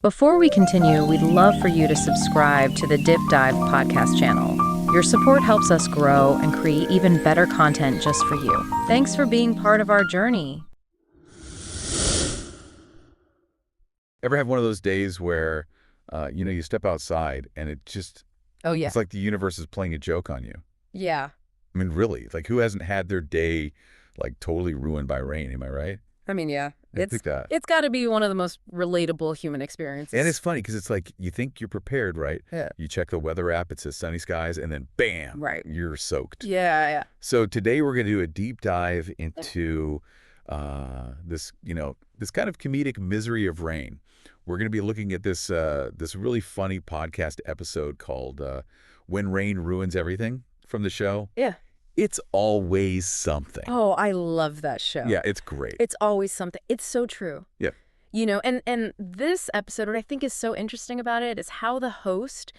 Before we continue, we'd love for you to subscribe to the Dip Dive podcast channel. Your support helps us grow and create even better content just for you. Thanks for being part of our journey. Ever have one of those days where, you step outside and Oh, yeah. it's like the universe is playing a joke on you? Yeah. I mean, really, like who hasn't had their day like totally ruined by rain? Am I right? I mean, yeah. I think that. It's got to be one of the most relatable human experiences. And it's funny because it's like you think you're prepared, right? Yeah. You check the weather app, it says sunny skies, and then bam, Right. you're soaked. Yeah. So today we're going to do a deep dive into this kind of comedic misery of rain. We're going to be looking at this really funny podcast episode called "When Rain Ruins Everything" from the show. Yeah. It's always something. Oh, I love that show. Yeah, it's great. It's always something. It's so true. Yeah. And this episode, what I think is so interesting about it is how the host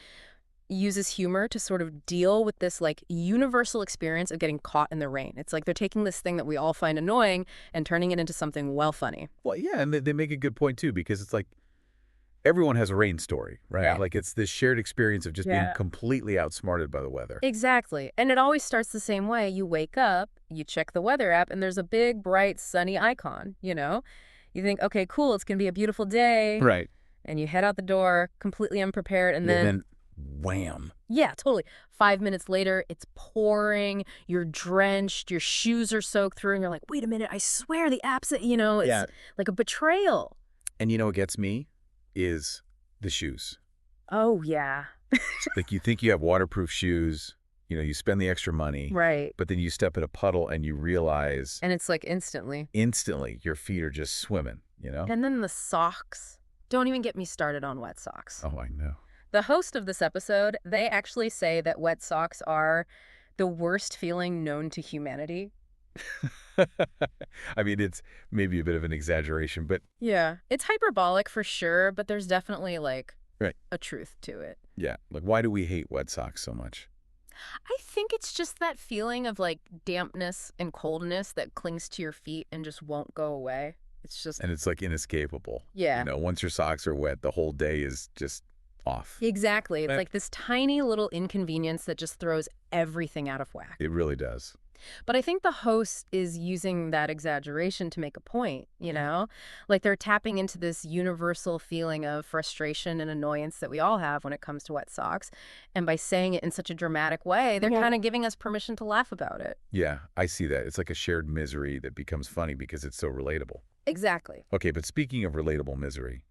uses humor to sort of deal with this like universal experience of getting caught in the rain. It's like they're taking this thing that we all find annoying and turning it into something well funny. Well, yeah, and they make a good point too, because it's like everyone has a rain story, right? Yeah. Like it's this shared experience of just being completely outsmarted by the weather. Exactly. And it always starts the same way. You wake up, you check the weather app, and there's a big, bright, sunny icon, You think, okay, cool, it's going to be a beautiful day. Right. And you head out the door completely unprepared, and then wham. Yeah, totally. 5 minutes later, it's pouring, you're drenched, your shoes are soaked through, and you're like, wait a minute, I swear the app's, it's like a betrayal. And what gets me is the shoes. Oh, yeah. Like you think you have waterproof shoes, you spend the extra money. Right. But then you step in a puddle and you realize. And it's like instantly Your feet are just swimming, And then the socks. Don't even get me started on wet socks. Oh, I know. The host of this episode, they actually say that wet socks are the worst feeling known to humanity. I mean, it's maybe a bit of an exaggeration, but. Yeah, it's hyperbolic for sure, but there's definitely Right. a truth to it. Yeah. Like, why do we hate wet socks so much? I think it's just that feeling of dampness and coldness that clings to your feet and just won't go away. It's just. And it's like inescapable. Yeah. Once your socks are wet, the whole day is just off. Exactly. It's Right. like this tiny little inconvenience that just throws everything out of whack. It really does. But I think the host is using that exaggeration to make a point, Like they're tapping into this universal feeling of frustration and annoyance that we all have when it comes to wet socks. And by saying it in such a dramatic way, they're kind of giving us permission to laugh about it. Yeah, I see that. It's like a shared misery that becomes funny because it's so relatable. Exactly. Okay, but speaking of relatable misery,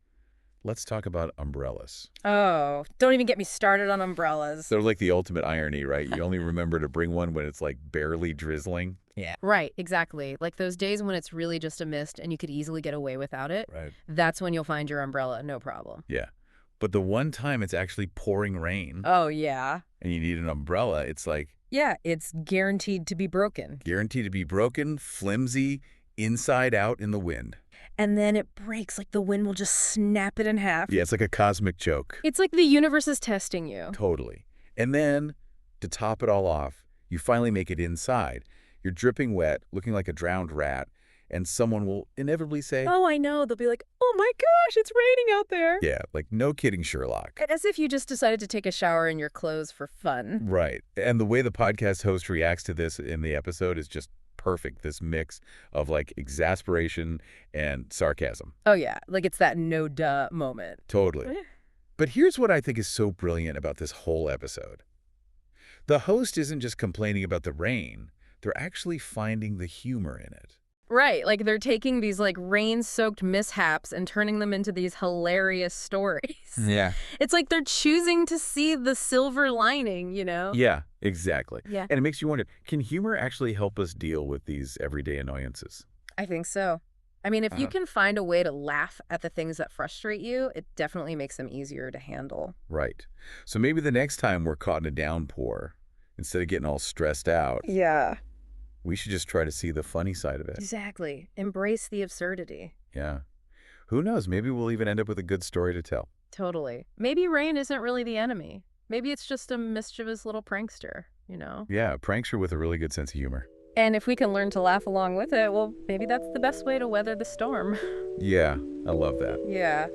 let's talk about umbrellas. Oh, don't even get me started on umbrellas. They're like the ultimate irony, right? You only remember to bring one when it's like barely drizzling. Yeah. Right, exactly. Like those days when it's really just a mist and you could easily get away without it. Right. That's when you'll find your umbrella, no problem. Yeah. But the one time it's actually pouring rain. Oh, yeah. And you need an umbrella, it's like. Yeah, it's guaranteed to be broken. Guaranteed to be broken, flimsy, inside out in the wind. And then it breaks, like the wind will just snap it in half. Yeah, it's like a cosmic joke. It's like the universe is testing you. Totally. And then, to top it all off, you finally make it inside. You're dripping wet, looking like a drowned rat, and someone will inevitably say, oh, I know. They'll be like, oh my gosh, it's raining out there. Yeah, like no kidding, Sherlock. As if you just decided to take a shower in your clothes for fun. Right. And the way the podcast host reacts to this in the episode is just perfect, this mix of like exasperation and sarcasm. Oh, yeah. Like it's that no duh moment. Totally. But here's what I think is so brilliant about this whole episode. The host isn't just complaining about the rain, they're actually finding the humor in it. Right. Like they're taking these rain-soaked mishaps and turning them into these hilarious stories. Yeah. It's like they're choosing to see the silver lining, Yeah, exactly. Yeah. And it makes you wonder, can humor actually help us deal with these everyday annoyances? I think so. I mean, if you can find a way to laugh at the things that frustrate you, it definitely makes them easier to handle. Right. So maybe the next time we're caught in a downpour, instead of getting all stressed out, Yeah. we should just try to see the funny side of it. Exactly. Embrace the absurdity. Yeah. Who knows? Maybe we'll even end up with a good story to tell. Totally. Maybe rain isn't really the enemy. Maybe it's just a mischievous little prankster, Yeah, a prankster with a really good sense of humor. And if we can learn to laugh along with it, well, maybe that's the best way to weather the storm. Yeah, I love that. Yeah.